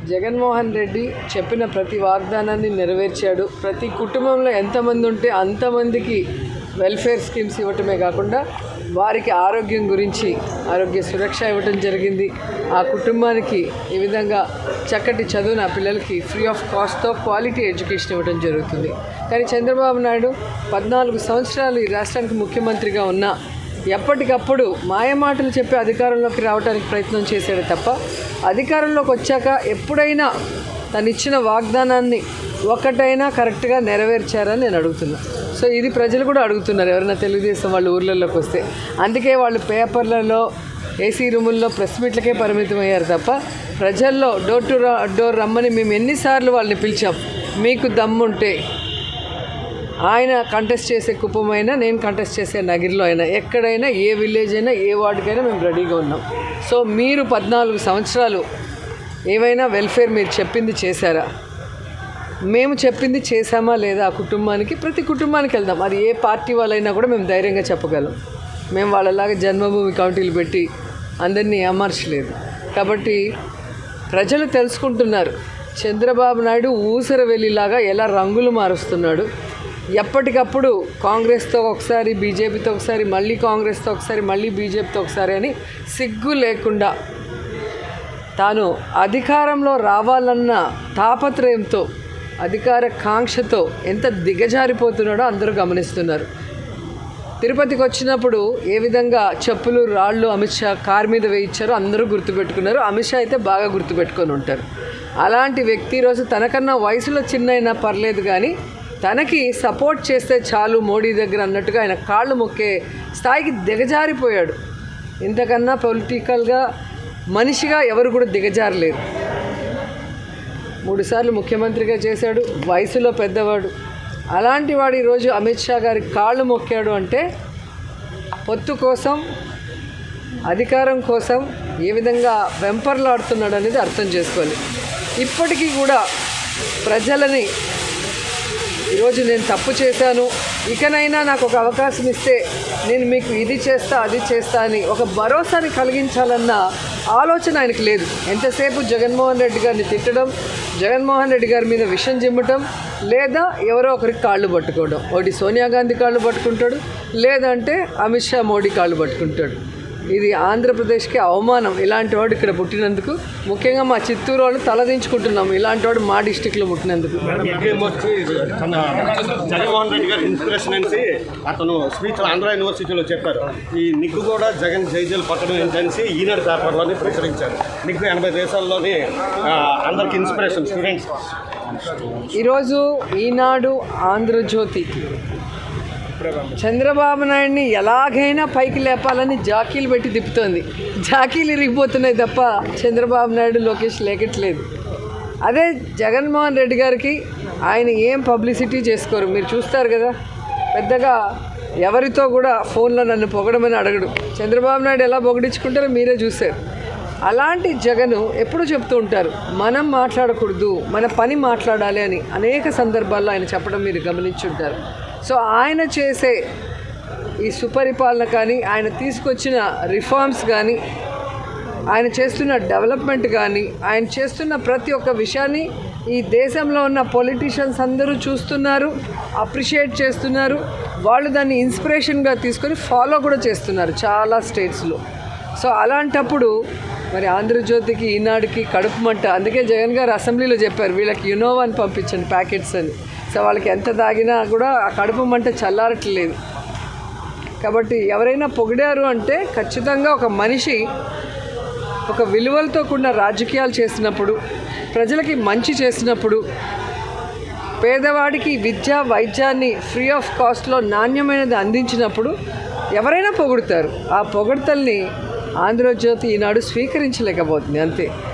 జగన్మోహన్ రెడ్డి చెప్పిన ప్రతి వాగ్దానాన్ని నెరవేర్చాడు. ప్రతి కుటుంబంలో ఎంతమంది ఉంటే అంతమందికి వెల్ఫేర్ స్కీమ్స్ ఇవ్వటమే కాకుండా వారికి ఆరోగ్యం గురించి ఆరోగ్య సురక్ష ఇవ్వటం జరిగింది. ఆ కుటుంబానికి ఈ విధంగా చక్కటి చదువును ఆ పిల్లలకి ఫ్రీ ఆఫ్ కాస్ట్తో క్వాలిటీ ఎడ్యుకేషన్ ఇవ్వడం జరుగుతుంది. కానీ చంద్రబాబు నాయుడు 14 సంవత్సరాలు ఈ రాష్ట్రానికి ముఖ్యమంత్రిగా ఉన్నా ఎప్పటికప్పుడు మాయమాటలు చెప్పి అధికారంలోకి రావడానికి ప్రయత్నం చేశాడు తప్ప అధికారంలోకి వచ్చాక ఎప్పుడైనా తను ఇచ్చిన వాగ్దానాన్ని ఒక్కటైనా కరెక్ట్గా నెరవేర్చారని నేను అడుగుతున్నా. సో ఇది ప్రజలు కూడా అడుగుతున్నారు, ఎవరైనా తెలుగుదేశం వాళ్ళు ఊర్లలోకి వస్తే. అందుకే వాళ్ళు పేపర్లలో ఏసీ రూముల్లో ప్రెస్ మీట్లకే పరిమితం అయ్యారు తప్ప ప్రజల్లో డోర్ టు డోర్ రమ్మని మేము ఎన్నిసార్లు వాళ్ళని పిలిచాం. మీకు దమ్ముంటే ఆయన కంటెస్ట్ చేసే కుప్పమైనా, నేను కంటెస్ట్ చేసే నగిరిలో అయినా, ఎక్కడైనా ఏ విలేజ్ అయినా ఏ వార్డుకైనా మేము రెడీగా ఉన్నాం. సో మీరు 14 సంవత్సరాలు ఏమైనా వెల్ఫేర్ మీరు చెప్పింది చేశారా? మేము చెప్పింది చేశామా లేదా? ఆ కుటుంబానికి, ప్రతి కుటుంబానికి వెళ్దాం. అది ఏ పార్టీ వాళ్ళైనా కూడా మేము ధైర్యంగా చెప్పగలం. మేము వాళ్ళలాగా జన్మభూమి కౌంటీలు పెట్టి అందరినీ అమర్చలేదు. కాబట్టి ప్రజలు తెలుసుకుంటున్నారు చంద్రబాబు నాయుడు ఊసర వెళ్ళిలాగా ఎలా రంగులు మారుస్తున్నాడు. ఎప్పటికప్పుడు కాంగ్రెస్తో ఒకసారి, బీజేపీతో ఒకసారి, మళ్ళీ కాంగ్రెస్తో ఒకసారి, మళ్ళీ బీజేపీతో ఒకసారి అని సిగ్గు లేకుండా తాను అధికారంలో రావాలన్న తాపత్రయంతో, అధికార కాంక్షతో ఎంత దిగజారిపోతున్నాడో అందరూ గమనిస్తున్నారు. తిరుపతికి వచ్చినప్పుడు ఏ విధంగా చెప్పులు రాళ్ళు అమిత్ షా కారు మీద వేయించారో అందరూ గుర్తుపెట్టుకున్నారు. అమిత్ షా అయితే బాగా గుర్తుపెట్టుకొని ఉంటారు. అలాంటి వ్యక్తి ఈరోజు తనకన్నా వయసులో చిన్నైనా పర్లేదు కానీ తనకి సపోర్ట్ చేస్తే చాలు మోడీ దగ్గర అన్నట్టుగా ఆయన కాళ్ళు మొక్కే స్థాయికి దిగజారిపోయాడు. ఇంతకన్నా పొలిటికల్గా మనిషిగా ఎవరు కూడా దిగజారలేరు. 3 సార్లు ముఖ్యమంత్రిగా చేశాడు, వయసులో పెద్దవాడు. అలాంటి వాడు ఈరోజు అమిత్ షా గారి కాళ్ళు మొక్కాడు అంటే పొత్తు కోసం, అధికారం కోసం ఏ విధంగా వెంపర్లాడుతున్నాడు అనేది అర్థం చేసుకోవాలి. ఇప్పటికీ కూడా ప్రజలని ఈరోజు నేను తప్పు చేశాను, ఇకనైనా నాకు ఒక అవకాశం ఇస్తే నేను మీకు ఇది చేస్తా అది చేస్తా అని ఒక భరోసాని కలిగించాలన్న ఆలోచన ఆయనకు లేదు. ఎంతసేపు జగన్మోహన్ రెడ్డి గారిని తిట్టడం, జగన్మోహన్ రెడ్డి గారి మీద విషం చిమ్మటం, లేదా ఎవరో ఒకరికి కాళ్ళు పట్టుకోవడం. ఒకటి సోనియా గాంధీ కాళ్ళు పట్టుకుంటాడు, లేదంటే అమిత్ షా మోడీ కాళ్ళు పట్టుకుంటాడు. ఇది ఆంధ్రప్రదేశ్కి అవమానం. ఇలాంటి వాడు ఇక్కడ పుట్టినందుకు, ముఖ్యంగా మా చిత్తూరు వాళ్ళు తలదించుకుంటున్నాము ఇలాంటి వాడు మా డిస్టిక్లో పుట్టినందుకు. జగన్మోహన్ రెడ్డి గారు ఇన్స్పిరేషన్ అనేసి అతను స్పీచ్ ఆంధ్ర యూనివర్సిటీలో చెప్పారు. ఈ నిగ్గు కూడా జగన్ జైజల్ పట్టడం ఏంటనేసి ఈనాడు పేపర్లోని ప్రచురించారు. నిగ్గు 80 దేశాల్లోని అందరికి ఇన్స్పిరేషన్ స్టూడెంట్స్. ఈరోజు ఈనాడు, ఆంధ్రజ్యోతి చంద్రబాబు నాయుడిని ఎలాగైనా పైకి లేపాలని జాకీలు పెట్టి తిప్పుతోంది. జాకీలు ఇరిగిపోతున్నాయి తప్ప చంద్రబాబు నాయుడు, లోకేష్ లేకట్లేదు. అదే జగన్మోహన్ రెడ్డి గారికి ఆయన ఏం పబ్లిసిటీ చేసుకోరు. మీరు చూస్తారు కదా, పెద్దగా ఎవరితో కూడా ఫోన్లో నన్ను పొగడమని అడగడు. చంద్రబాబు నాయుడు ఎలా పొగిడించుకుంటారో మీరే చూశారు. అలాంటి జగను ఎప్పుడు చెప్తూ ఉంటారు, మనం మాట్లాడకూడదు, మన పని మాట్లాడాలి అని అనేక సందర్భాల్లో ఆయన చెప్పడం మీరు గమనించుంటారు. సో ఆయన చేసే ఈ సుపరిపాలన కానీ, ఆయన తీసుకొచ్చిన రిఫార్మ్స్ కానీ, ఆయన చేస్తున్న డెవలప్మెంట్ కానీ, ఆయన చేస్తున్న ప్రతి ఒక్క విషయాన్ని ఈ దేశంలో ఉన్న పొలిటీషియన్స్ అందరూ చూస్తున్నారు, అప్రిషియేట్ చేస్తున్నారు. వాళ్ళు దాన్ని ఇన్స్పిరేషన్గా తీసుకొని ఫాలో కూడా చేస్తున్నారు చాలా స్టేట్స్లో. సో అలాంటప్పుడు మరి ఆంధ్రజ్యోతికి, ఈనాడుకి కడుపు మంట. అందుకే జగన్ గారు అసెంబ్లీలో చెప్పారు, వీళ్ళకి యునోవా అని పంపించండి ప్యాకెట్స్ అని. సో వాళ్ళకి ఎంత తాగినా కూడా ఆ కడుపు మంట చల్లారట్లేదు. కాబట్టి ఎవరైనా పొగిడారు అంటే ఖచ్చితంగా ఒక మనిషి ఒక విలువలతో కూడిన రాజకీయాలు చేసినప్పుడు, ప్రజలకి మంచి చేసినప్పుడు, పేదవాడికి విద్య వైద్యాన్ని ఫ్రీ ఆఫ్ కాస్ట్లో నాణ్యమైనది అందించినప్పుడు ఎవరైనా పొగుడుతారు. ఆ పొగడ్తల్ని ఆంధ్రజ్యోతి ఈనాడు స్వీకరించలేకపోతుంది, అంతే.